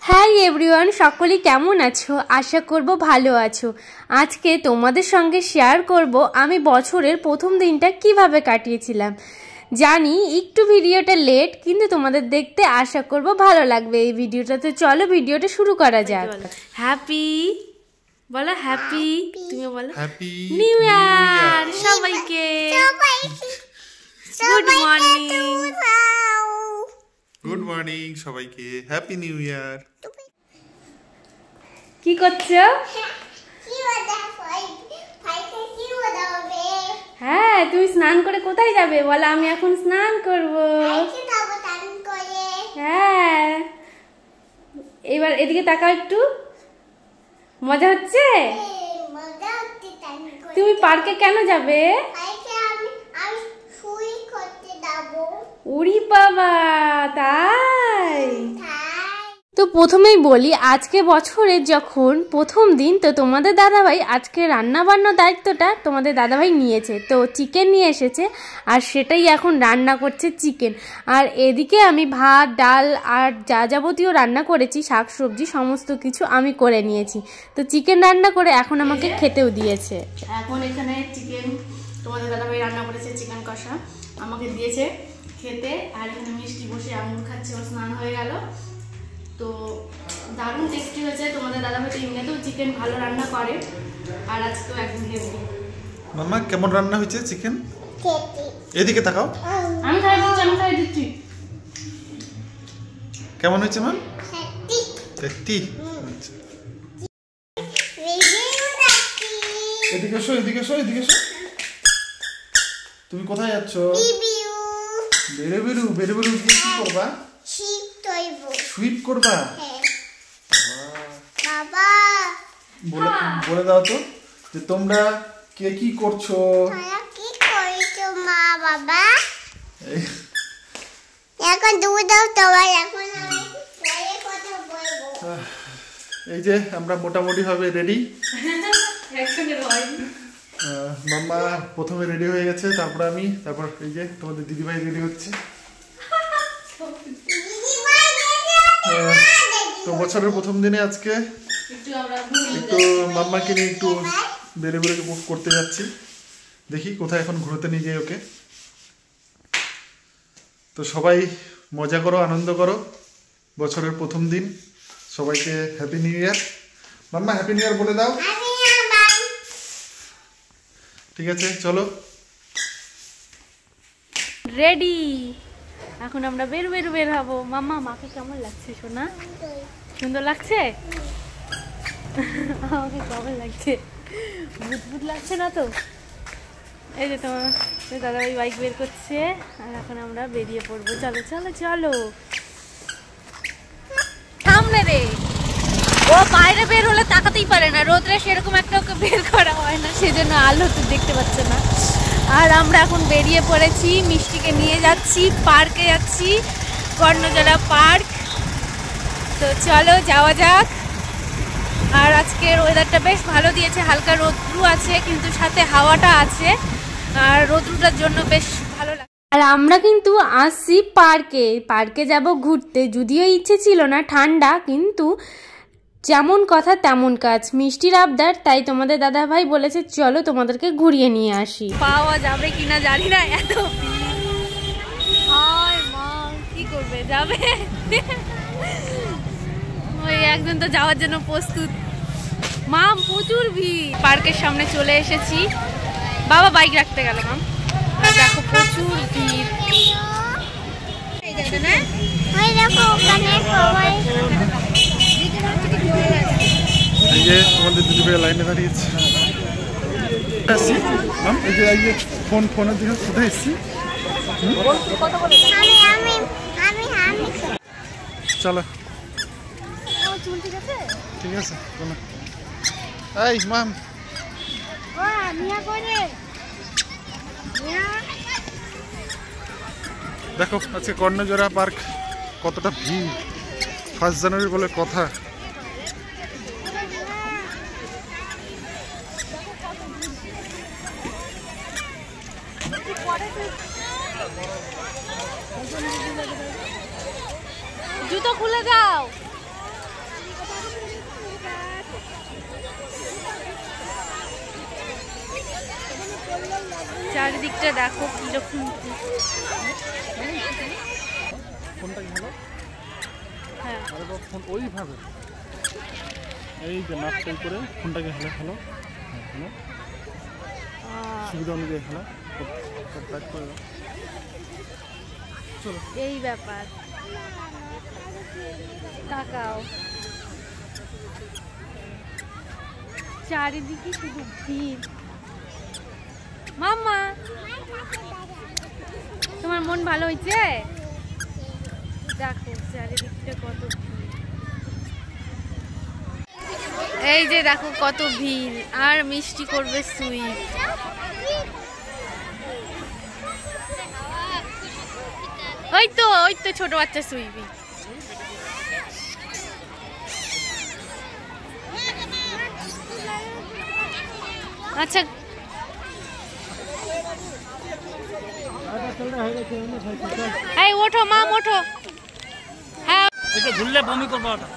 Hi everyone, সকলে কেমন আছো? আশা করব ভালো আছো। আজকে তোমাদের সঙ্গে শেয়ার করব আমি বছরের প্রথম দিনটা কিভাবে কাটিয়েছিলাম। জানি একটু ভিডিওটা লেট, কিন্তু তোমাদের দেখতে আশা করব ভালো লাগবে এই ভিডিওটাতে। চলো ভিডিওটা শুরু করা যাক। হ্যাপি বলো, হ্যাপি তুমি বলো, হ্যাপি নিউ ইয়ার সবাইকে। Good morning. গুড মর্নিং সবাইকে, হ্যাপি নিউ ইয়ার। কি করছো? হ্যাঁ, তুমি স্নান করে কোথায় যাবে বলো? আমি এখন স্নান করব। হ্যাঁ, এবার এদিকে তাকাও একটু। মজা হচ্ছে? তুমি পার্কে কেন যাবে? উড়ি বাবা, তাই? তো প্রথমেই বলি, আজকে বছরের যখন প্রথম দিন, তো তোমাদের দাদাভাই আজকে রান্না বান্নার দায়িত্বটা তোমাদের দাদাভাই নিয়েছে। তো চিকেন নিয়ে এসেছে, আর সেটাই এখন রান্না করছে চিকেন। আর এদিকে আমি ভাত, ডাল আর যা যাবতীয় রান্না করেছি, শাক সবজি সমস্ত কিছু আমি করে নিয়েছি। তো চিকেন রান্না করে এখন আমাকে খেতেও দিয়েছে। এখন এখানে চিকেন তোমাদের দাদাভাই রান্না করেছে, চিকেন কষা আমাকে দিয়েছে খেতে। আর এখানে মিষ্টি বসে আঙুর খাচ্ছে, ওর স্নান হয়ে গেল। তো দারুণ টেস্টি হয়েছে। তোমাদের দাদাভাই তো এমনিতেও চিকেন ভালো রান্না করে, আর আজকেও একদম হেভি। মাম্মা কেমন রান্না হয়েছে চিকেন? এদিকে তাকাও। আমি খাই দিচ্ছি। কেমন হয়েছে ম্যাম? টেস্টি। এদিকে এসো, এদিকে এসো, এদিকে এসো। তুমি কোথায় যাচ্ছ? বেরু বেরু কি করবা? সুইপ করবা? বাবা বলে দাও তো যে তোমরা কে কি করছো? কি করছো মা বাবা? এখন দুধ দাও তোমার, এখন আমি পরে কথা বলবো। এই যে আমরা মোটামুটি ভাবে রেডি। মাম্মা প্রথমে রেডি হয়ে গেছে, তারপর আমি, তারপর এই যে তোমাদের দিদিভাই রেডি হচ্ছে। তো বছরের প্রথম দিনে আজকে একটু মাম্মাকে নিয়ে একটু বেড়ে বেড়ে করতে যাচ্ছি। দেখি কোথায় এখন ঘুরতে নিয়ে যাই ওকে। তো সবাই মজা করো, আনন্দ করো বছরের প্রথম দিন। সবাইকে happy new year. Mamma happy new year বলে দাও। ঠিক আছে, চলো রেডি। এখন আমরা বের হবো। মাম্মা, মাকে কেমন লাগছে সোনা? সুন্দর লাগছে? আমাকে কেমন লাগছে? বুদবুদ লাগছে না তো? এই যে তোমার দাদাভাই বাইক বের করছে, আর এখন আমরা বেরিয়ে পড়বো। চলো চলো চলো। সামনে রে, ও বাইরে বের হলে তাকাতেই পারে না, রোদ্রে সেরকম একটা ওকে বের করা হয় না, সেজন্য আলো তো দেখতে পাচ্ছে না। আর আমরা এখন বেরিয়ে পড়েছি, মিষ্টিকে নিয়ে যাচ্ছি, পার্কে যাচ্ছি, কর্ণজোড়া পার্ক। তো চলো যাওয়া যাক। আর আজকের ওয়েদারটা বেশ ভালো দিয়েছে, হালকা রোদ্রু আছে, কিন্তু সাথে হাওয়াটা আছে, আর রোদ্রুটার জন্য বেশ ভালো লাগে। আর আমরা কিন্তু আসছি পার্কে যাব ঘুরতে। যদিও ইচ্ছে ছিল না, ঠান্ডা, কিন্তু যেমন কথা তেমন কাজ, মিষ্টির আবদার, তাই তোমাদের দাদাভাই বলেছে চলো তোমাদেরকে ঘুরিয়ে নিয়ে আসি। পাওয়া যাবে কিনা জানি না, এত কি করবে, যাবে ওই একজন তো যাওয়ার জন্য প্রস্তুত। মাম, প্রচুর ভিড়। পার্কের সামনে চলে এসেছি। বাবা বাইক রাখতে গেল মাম। আর দেখো প্রচুর ভিড়। এই যে তোমাদের দিদিভাই লাইনে দাঁড়িয়েছে। এই যে এই যে ফোনের দিকে কোথায় এসছি। চলো ঠিক আছে। এই মাম, দেখো আজকে কর্ণজোড়া পার্ক কতটা ভিড়। 1 জানুয়ারি বলে কথা। জুতো খুলে দাও। ভিড়টা দেখো কিরকম। হ্যাঁ ওইভাবে এই যে নাটটাই করে ফোনটাকে হেলে ফেলো, সুবিধা অনুযায়ী হেলো, করে দাও। চলো এই ব্যাপার, তাকাও চারিদিকে শুধু ভিড়। মাম্মা তোমার মন ভালো হয়েছে? দেখো চারিদিকটা কত ভিড়, এই যে দেখো কত ভিড়। আর মিষ্টি করবে সুইট। ওই তো ছোট বাচ্চা সুইবি। আচ্ছা এই ওঠো মাম ওঠো। হ্যাঁ ঘুরলে বমি করবো, ওটা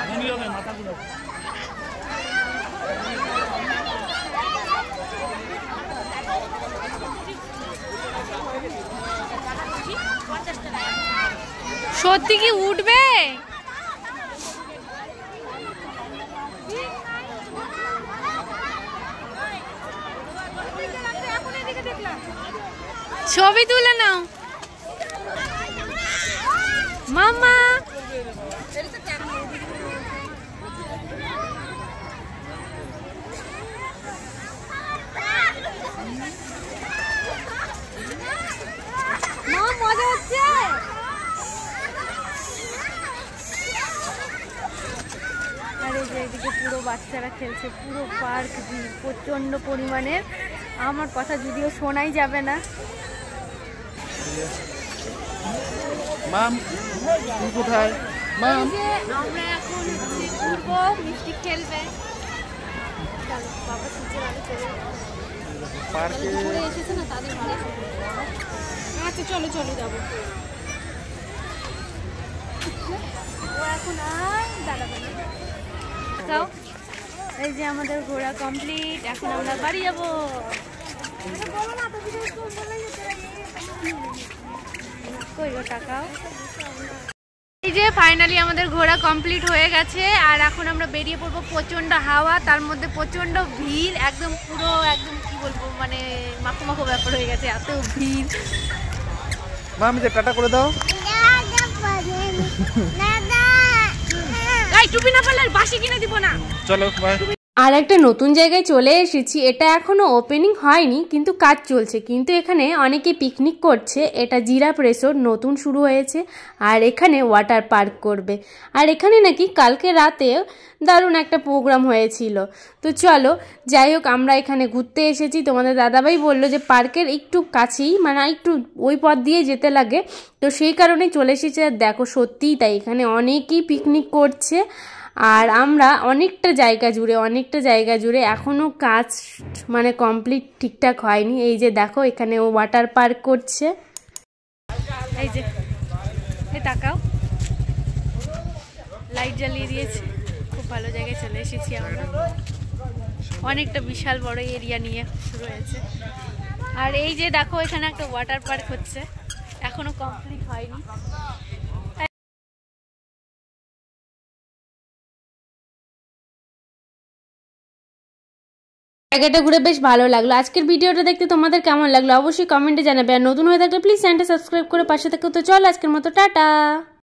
বমি হবে, মাথা ঘুরবে। সত্যি কি উঠবে? ছবি তুলে নাও মাম্মা। মজা হচ্ছে। আর এই যে এদিকে পুরো বাচ্চারা খেলছে, পুরো পার্ক ভিড় প্রচন্ড পরিমাণের। আমার কথা যদিও শোনাই যাবে না। মাম তুমি কোথায়? মাম আমরা এখন ঘুরবো, মিষ্টি খেলবে। বাবা সুচের আগে চলে পার্কে ঘুরে এসেছে না তাদের ঘরে। আচ্ছা চলো চলো যাবো। ও এখন আর দাঁড়াবে না। যাও, এই যে আমাদের ঘোরা কমপ্লিট। এখন আমরা বাড়ি যাবো। কই গো টাকাও। এই যে ফাইনালি আমাদের ঘোরা কমপ্লিট হয়ে গেছে। আর এখন আমরা বেরিয়ে পড়বো। প্রচন্ড হাওয়া, তার মধ্যে প্রচন্ড ভিড়, একদম পুরো একদম কি বলবো মানে মাখো মাখো ব্যাপার হয়ে গেছে, এত ভিড়। মাম যে টাটা করে দাও। এই টুপি না পারলে বাসি কিনে দিব না। চলো বাই। আর একটা নতুন জায়গায় চলে এসেছি। এটা এখনো ওপেনিং হয়নি কিন্তু কাজ চলছে। কিন্তু এখানে অনেকে পিকনিক করছে। এটা জিরাফ রিসোর্ট নতুন শুরু হয়েছে। আর এখানে ওয়াটার পার্ক করবে। আর এখানে নাকি কালকে রাতে দারুণ একটা প্রোগ্রাম হয়েছিল। তো চলো যাই হোক, আমরা এখানে ঘুরতে এসেছি। তোমাদের দাদাভাই বললো যে পার্কের একটু কাছেই, মানে একটু ওই পথ দিয়ে যেতে লাগে, তো সেই কারণেই চলে এসেছি। আর দেখো সত্যিই তাই, এখানে অনেকেই পিকনিক করছে। আর আমরা অনেকটা জায়গা জুড়ে এখনও কাজ মানে কমপ্লিট ঠিকঠাক হয়নি। এই যে দেখো এখানে ও ওয়াটার পার্ক করছে। এই যে তাকাও, লাইট জ্বালিয়ে দিয়েছে। খুব ভালো জায়গায় চলে এসেছি আমরা। অনেকটা বিশাল বড় এরিয়া নিয়ে শুরু হয়েছে। আর এই যে দেখো এখানে একটা ওয়াটার পার্ক হচ্ছে, এখনো কমপ্লিট হয়নি। জায়গাটা ঘুরে বেশ ভালো লাগলো। আজকের ভিডিওটা দেখতে তোমাদের কেমন লাগলো অবশ্যই কমেন্টে জানাবে। আর নতুন হয়ে থাকলে প্লিজ চ্যানেলটা সাবস্ক্রাইব করে পাশে থাকো। তো চলো আজকের মতো টাটা।